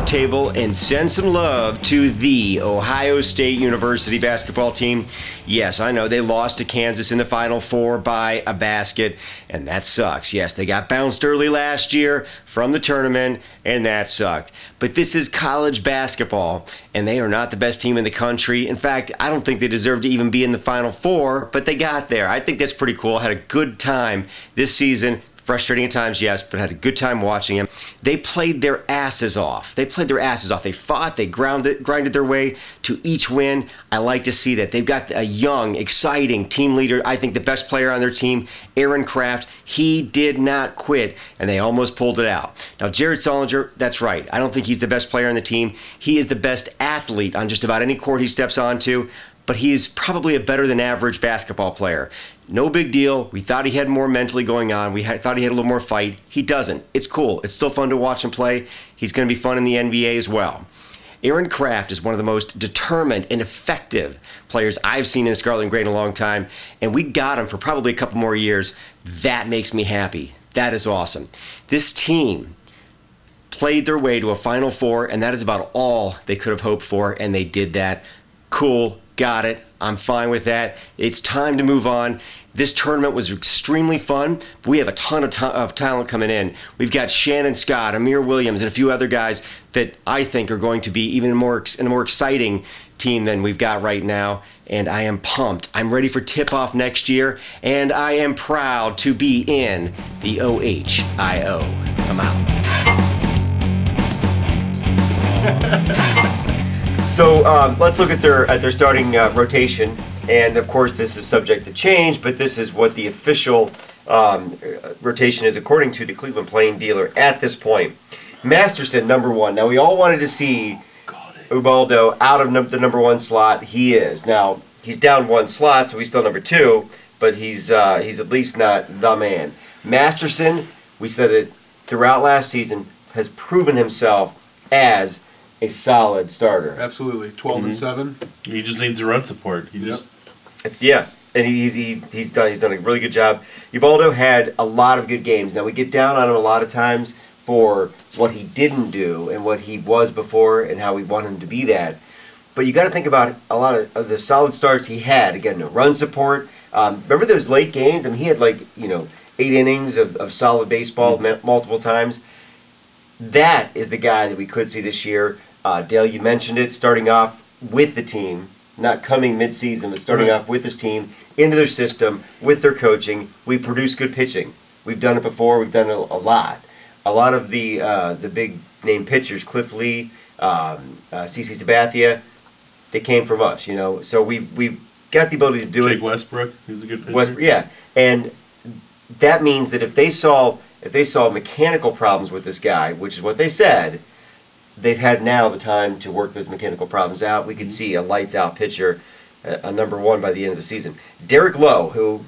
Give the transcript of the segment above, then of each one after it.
table and send some love to the Ohio State University basketball team. Yes, I know they lost to Kansas in the Final Four by a basket, and that sucks. Yes, they got bounced early last year from the tournament, and that sucked. But this is college basketball, and they are not the best team in the country. In fact, I don't think they deserve to even be in the Final Four, but they got there. I think that's pretty cool. Had a good time this season. Frustrating at times, yes, but had a good time watching him. They played their asses off. They fought, they grinded their way to each win. I like to see that. They've got a young, exciting team leader. I think the best player on their team, Aaron Kraft. He did not quit, and they almost pulled it out. Now, Jared Sullinger, that's right. I don't think he's the best player on the team. He is the best athlete on just about any court he steps onto, but he's probably a better than average basketball player. No big deal. We thought he had more mentally going on. Thought he had a little more fight. He doesn't. It's cool. It's still fun to watch him play. He's going to be fun in the NBA as well. Aaron Kraft is one of the most determined and effective players I've seen in Scarlet and Gray in a long time, and we got him for probably a couple more years. That makes me happy. That is awesome. This team played their way to a Final Four, and that is about all they could have hoped for, and they did that. Cool. Got it. I'm fine with that. It's time to move on. This tournament was extremely fun. But we have a ton of talent coming in. We've got Shannon Scott, Amir Williams, and a few other guys that I think are going to be even a more exciting team than we've got right now. And I am pumped. I'm ready for tip-off next year, and I am proud to be in the OHIO. I'm out. So let's look at their starting rotation, and of course this is subject to change, but this is what the official rotation is according to the Cleveland Plain Dealer at this point. Masterson, number one. Now we all wanted to see UBALDO out of the number one slot. He is. Now he's down one slot, so he's still number two, but he's at least not the man. Masterson, we said it throughout last season, has proven himself as a solid starter. Absolutely. 12 and 7. He just needs the run support. Yeah, and he's done a really good job. UBALDO had a lot of good games. Now we get down on him a lot of times for what he didn't do and what he was before and how we want him to be that. But you got to think about a lot of the solid starts he had. Again, no run support. Remember those late games? I mean, he had 8 innings of solid baseball multiple times. That is the guy that we could see this year. Dale, you mentioned it, starting off with the team, not coming mid-season, but starting off with this team, into their system, with their coaching. We produce good pitching. We've done it before. We've done it a lot. A lot of the big-name pitchers, Cliff Lee, CC Sabathia, they came from us, So we've got the ability to do it. Jake Westbrook, he's a good pitcher. Yeah, and that means that if they saw mechanical problems with this guy, which is what they said, they've had now the time to work those mechanical problems out. We could see a lights-out pitcher, a number one by the end of the season. Derek Lowe, who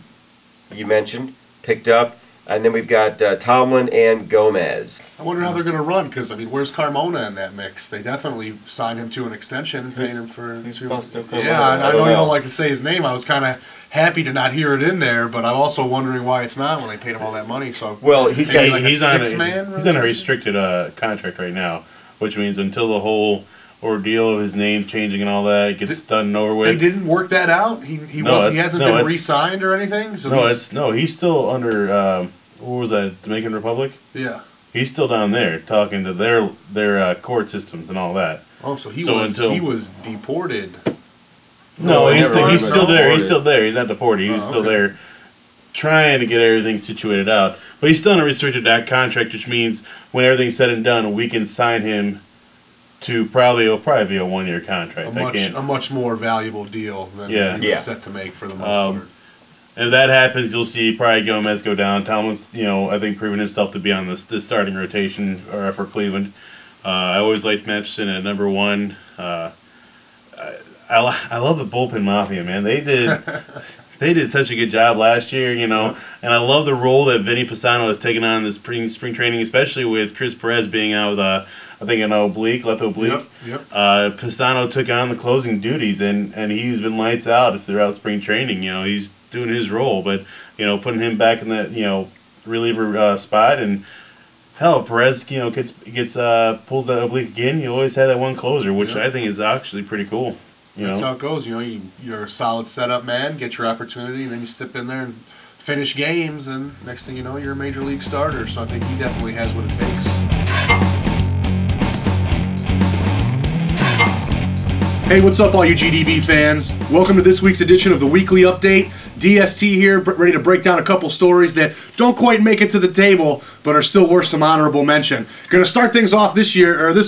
you mentioned, picked up, and then we've got Tomlin and Gomez. I wonder how they're going to run, because, where's Carmona in that mix? They definitely signed him to an extension, paying him for... Yeah, I know you don't like to say his name. I was kind of happy to not hear it in there, but I'm also wondering why it's not when they paid him all that money. So, well, he's on a restricted contract right now, which means until the whole ordeal of his name changing and all that gets done and over with. They didn't work that out. He hasn't been re-signed or anything. So he's still under what was that, Dominican Republic? Yeah, he's still down there talking to their court systems and all that. Oh, so he was deported. No, he's still there. He's still there. He's not deported. He was still there, trying to get everything situated out. But he's still in a restricted contract, which means when everything's said and done, we can sign him to probably be a 1-year contract. A much more valuable deal than he's set to make for the most part. If that happens, you'll see probably Gomez go down. Tomlin's, I think, proven himself to be on the starting rotation for Cleveland. I always liked Matheson at number one. I love the bullpen mafia, man. They did such a good job last year, and I love the role that Vinny Pisano has taken on this spring training, especially with Chris Perez being out with I think an left oblique. Yep. Pisano took on the closing duties, and he's been lights out throughout spring training. He's doing his role, but putting him back in that reliever spot, and hell, Perez, gets pulls that oblique again. You always have that one closer, which I think is actually pretty cool. That's how it goes. You're a solid setup man, get your opportunity, and then you step in there and finish games, and next thing you know, you're a major league starter. So I think he definitely has what it takes. Hey, what's up, all you GDB fans? Welcome to this week's edition of the Weekly Update. DST here, ready to break down a couple stories that don't quite make it to the table, but are still worth some honorable mention. Going to start things off this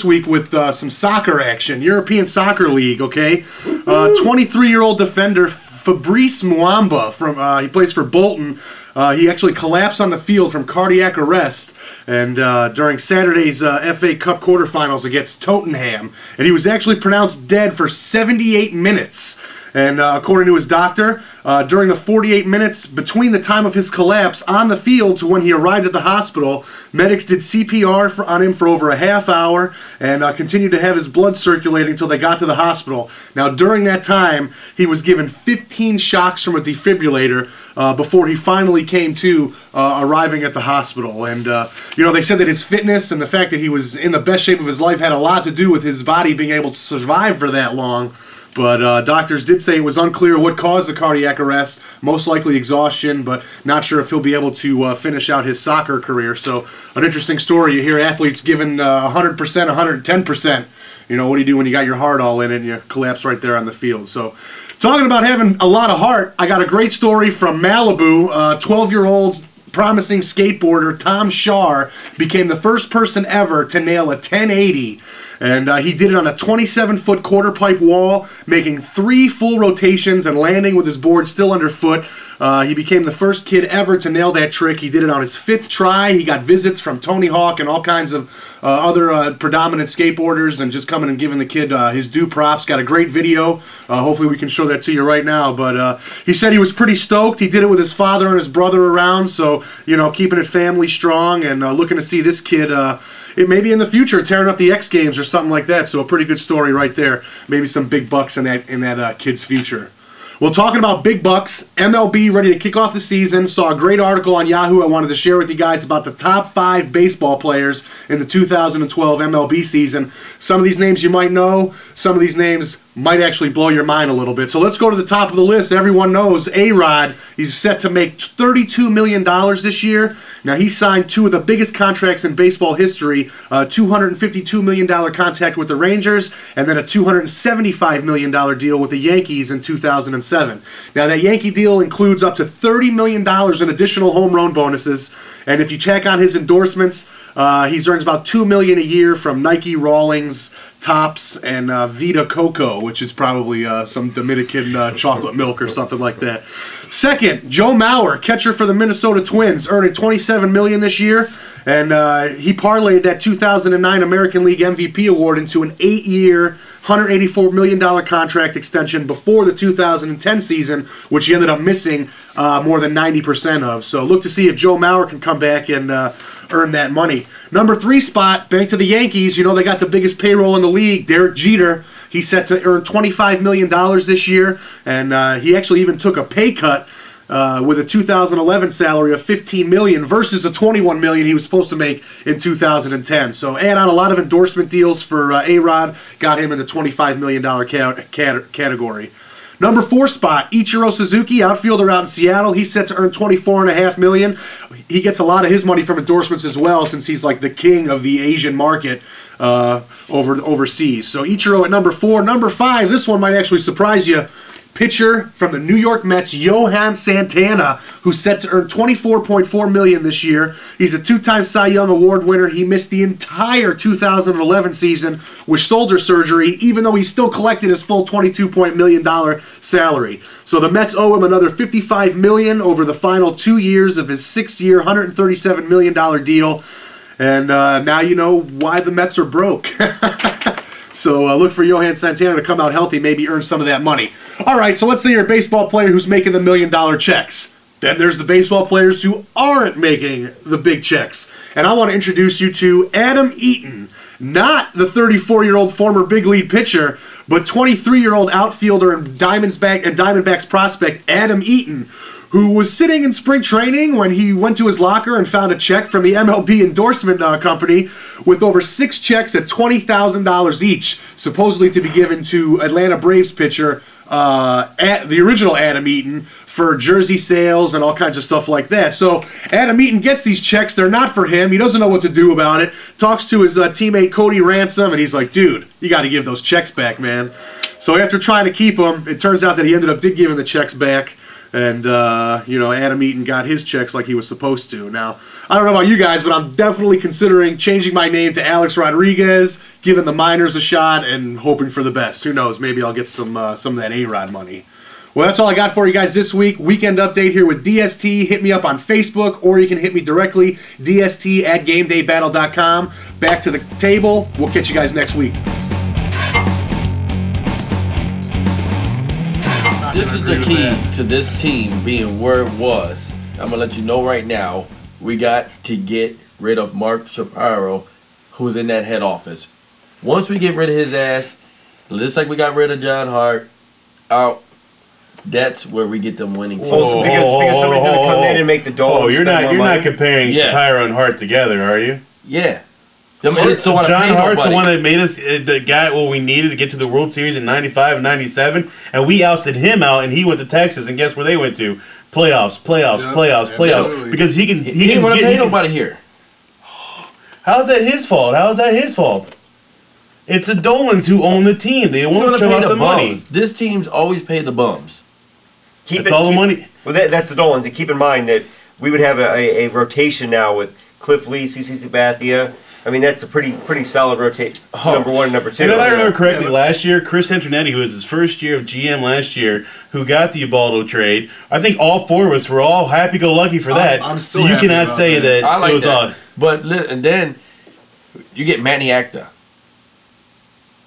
week with some soccer action. European Soccer League, okay? 23-year-old defender Fabrice Muamba, he plays for Bolton. He actually collapsed on the field from cardiac arrest and during Saturday's FA Cup quarterfinals against Tottenham. And he was actually pronounced dead for 78 minutes. And according to his doctor, during the 48 minutes between the time of his collapse on the field to when he arrived at the hospital, medics did CPR on him for over a half hour and continued to have his blood circulating until they got to the hospital. Now, during that time, he was given 15 shocks from a defibrillator before he finally came to arriving at the hospital. And, they said that his fitness and the fact that he was in the best shape of his life had a lot to do with his body being able to survive for that long. But doctors did say it was unclear what caused the cardiac arrest, most likely exhaustion, but not sure if he'll be able to finish out his soccer career. So an interesting story. You hear athletes giving 100%, 110%. What do you do when you got your heart all in it and you collapse right there on the field? So talking about having a lot of heart, I got a great story from Malibu. 12-year-old promising skateboarder Tom Shar became the first person ever to nail a 1080. And he did it on a 27-foot quarter pipe wall, making 3 full rotations and landing with his board still underfoot. He became the first kid ever to nail that trick. He did it on his 5th try. He got visits from Tony Hawk and all kinds of other predominant skateboarders and just coming and giving the kid his due props. Got a great video. Hopefully we can show that to you right now. But he said he was pretty stoked. He did it with his father and his brother around, so, keeping it family strong and looking to see this kid maybe in the future tearing up the X Games or something like that. So a pretty good story right there. Maybe some big bucks in that kid's future. Well, talking about big bucks, MLB ready to kick off the season. Saw a great article on Yahoo I wanted to share with you guys about the top 5 baseball players in the 2012 MLB season. Some of these names you might know. Some of these names might actually blow your mind a little bit. So let's go to the top of the list. Everyone knows A-Rod. He's set to make $32 million this year. Now, he signed 2 of the biggest contracts in baseball history, a $252 million contract with the Rangers, and then a $275 million deal with the Yankees in 2007. Now, that Yankee deal includes up to $30 million in additional home run bonuses, and if you check on his endorsements, he earns about $2 million a year from Nike, Rawlings, Tops, and Vita Coco, which is probably some Dominican chocolate milk or something like that. Second, Joe Mauer, catcher for the Minnesota Twins, earning $27 million this year, and he parlayed that 2009 American League MVP award into an 8-year, $184 million contract extension before the 2010 season, which he ended up missing more than 90% of. So look to see if Joe Mauer can come back and earn that money. Number 3 spot, back to the Yankees. They got the biggest payroll in the league. Derek Jeter, he's set to earn $25 million this year, and he actually even took a pay cut with a 2011 salary of $15 million versus the $21 million he was supposed to make in 2010. So add on a lot of endorsement deals for A-Rod, got him in the $25 million category. Number 4 spot, Ichiro Suzuki, outfielder out in Seattle. He's set to earn $24.5 million. He gets a lot of his money from endorsements as well, since he's like the king of the Asian market overseas. So Ichiro at number 4. Number 5, this one might actually surprise you. Pitcher from the New York Mets, Johan Santana, who's set to earn $24.4 million this year. He's a 2-time Cy Young Award winner. He missed the entire 2011 season with shoulder surgery, even though he still collected his full $22 million salary. So the Mets owe him another $55 million over the final 2 years of his 6-year, $137 million deal. And now you know why the Mets are broke. So look for Johan Santana to come out healthy, maybe earn some of that money. All right, so let's say you're a baseball player who's making the $1 million checks. Then there's the baseball players who aren't making the big checks. And I want to introduce you to Adam Eaton, not the 34-year-old former big league pitcher, but 23-year-old outfielder and Diamondbacks prospect Adam Eaton, who was sitting in spring training when he went to his locker and found a check from the MLB endorsement company with over 6 checks at $20,000 each, supposedly to be given to Atlanta Braves pitcher the original Adam Eaton for jersey sales and all kinds of stuff like that. So Adam Eaton gets these checks. They're not for him. He doesn't know what to do about it. Talks to his teammate Cody Ransom, and he's like, dude, you got to give those checks back, man. So after trying to keep them, it turns out that he ended up giving the checks back. And, Adam Eaton got his checks like he was supposed to. Now, I don't know about you guys, but I'm definitely considering changing my name to Alex Rodriguez, giving the minors a shot, and hoping for the best. Who knows? Maybe I'll get some of that A-Rod money. Well, that's all I got for you guys this week. Weekend update here with DST. Hit me up on Facebook, or you can hit me directly, dst@gamedaybattle.com. Back to the table. We'll catch you guys next week. This is the key to this team being where it was. I'm going to let you know right now, we got to get rid of Mark Shapiro, who's in that head office. Once we get rid of his ass, just like we got rid of John Hart, out, that's where we get them winning teams. Well, because somebody's going to come in and make the dollars. Oh, you're not comparing Shapiro and Hart together, are you? Yeah. John Hart's the one that made us the guy what we needed to get to the World Series in '95 and '97, and we ousted him out, and he went to Texas, and guess where they went to? Playoffs. Absolutely. Because he didn't want to pay nobody here. How's that his fault? It's the Dolans who own the team. They want to pay the money. This team's always paid the bums. That's all the money. Well, that's the Dolans. And keep in mind that we would have a rotation now with Cliff Lee, CC Sabathia. I mean, that's a pretty solid rotation. Number one and number two. And if I remember correctly, last year, Chris Antonetti, who was his first year of GM last year, who got the UBALDO trade, I think all 4 of us were all happy-go-lucky for that. I'm still so you cannot say that it was odd. But and then you get Manny Acta.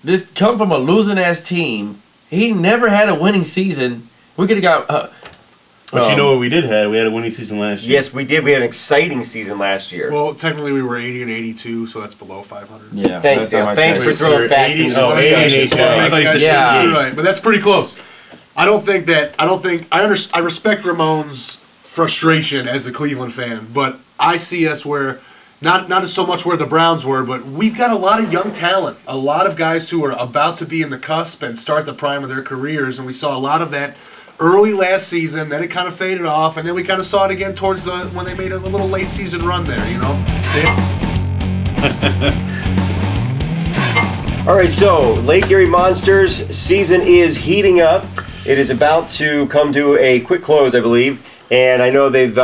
This come from a losing-ass team. He never had a winning season. We could have got... But you know what we did have? We had a winning season last year. Yes, we did. We had an exciting season last year. Well, technically we were 80 and 82, so that's below 500. Yeah. Thanks, Dale. Thanks for throwing facts in. 80 and 82. Yeah. You're right, but that's pretty close. I respect Ramon's frustration as a Cleveland fan, but I see us where not so much where the Browns were, but we've got a lot of young talent, a lot of guys who are about to be in the cusp and start the prime of their careers, and we saw a lot of that early last season. Then it kind of faded off, and then we kind of saw it again towards when they made a little late season run there, you know. All right, so Lake Erie Monsters season is heating up. It is about to come to a quick close, I believe. And I know they've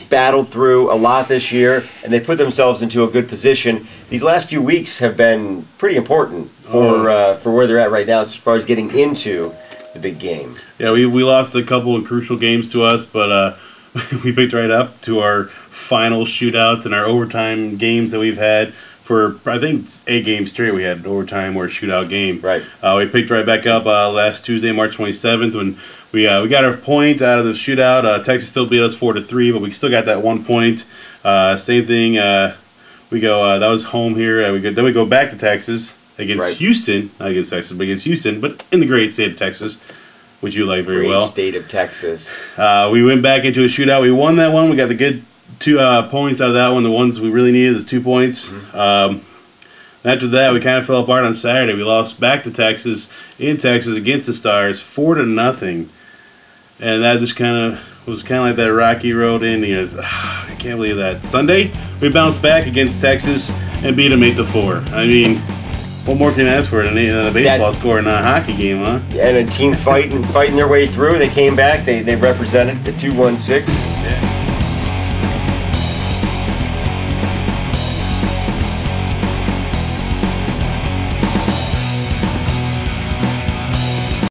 battled through a lot this year, and they put themselves into a good position. These last few weeks have been pretty important for where they're at right now as far as getting into the big game. Yeah, we lost a couple of crucial games to us, but we picked right up to our final shootouts and our overtime games that we've had. For, I think, 8 games straight, we had an overtime or a shootout game. Right. We picked right back up last Tuesday, March 27th, when we got our point out of the shootout. Texas still beat us 4-3, but we still got that 1 point. Same thing. We go. That was home here. Then we go back to Texas against Houston. Not against Texas, but against Houston. But in the great state of Texas, which you like very well. Great state of Texas. We went back into a shootout. We won that one. We got the good 2 points out of that one. The ones we really needed is 2 points. After that, we kind of fell apart on Saturday. We lost back to Texas, in Texas, against the Stars, 4-0. And that just was kind of like that rocky road ending. I can't believe that. Sunday, we bounced back against Texas and beat them 8-4. I mean, what more can you ask for than a baseball score in a hockey game, huh? And a team fighting their way through. They came back. They represented the 2-1-6. Yeah.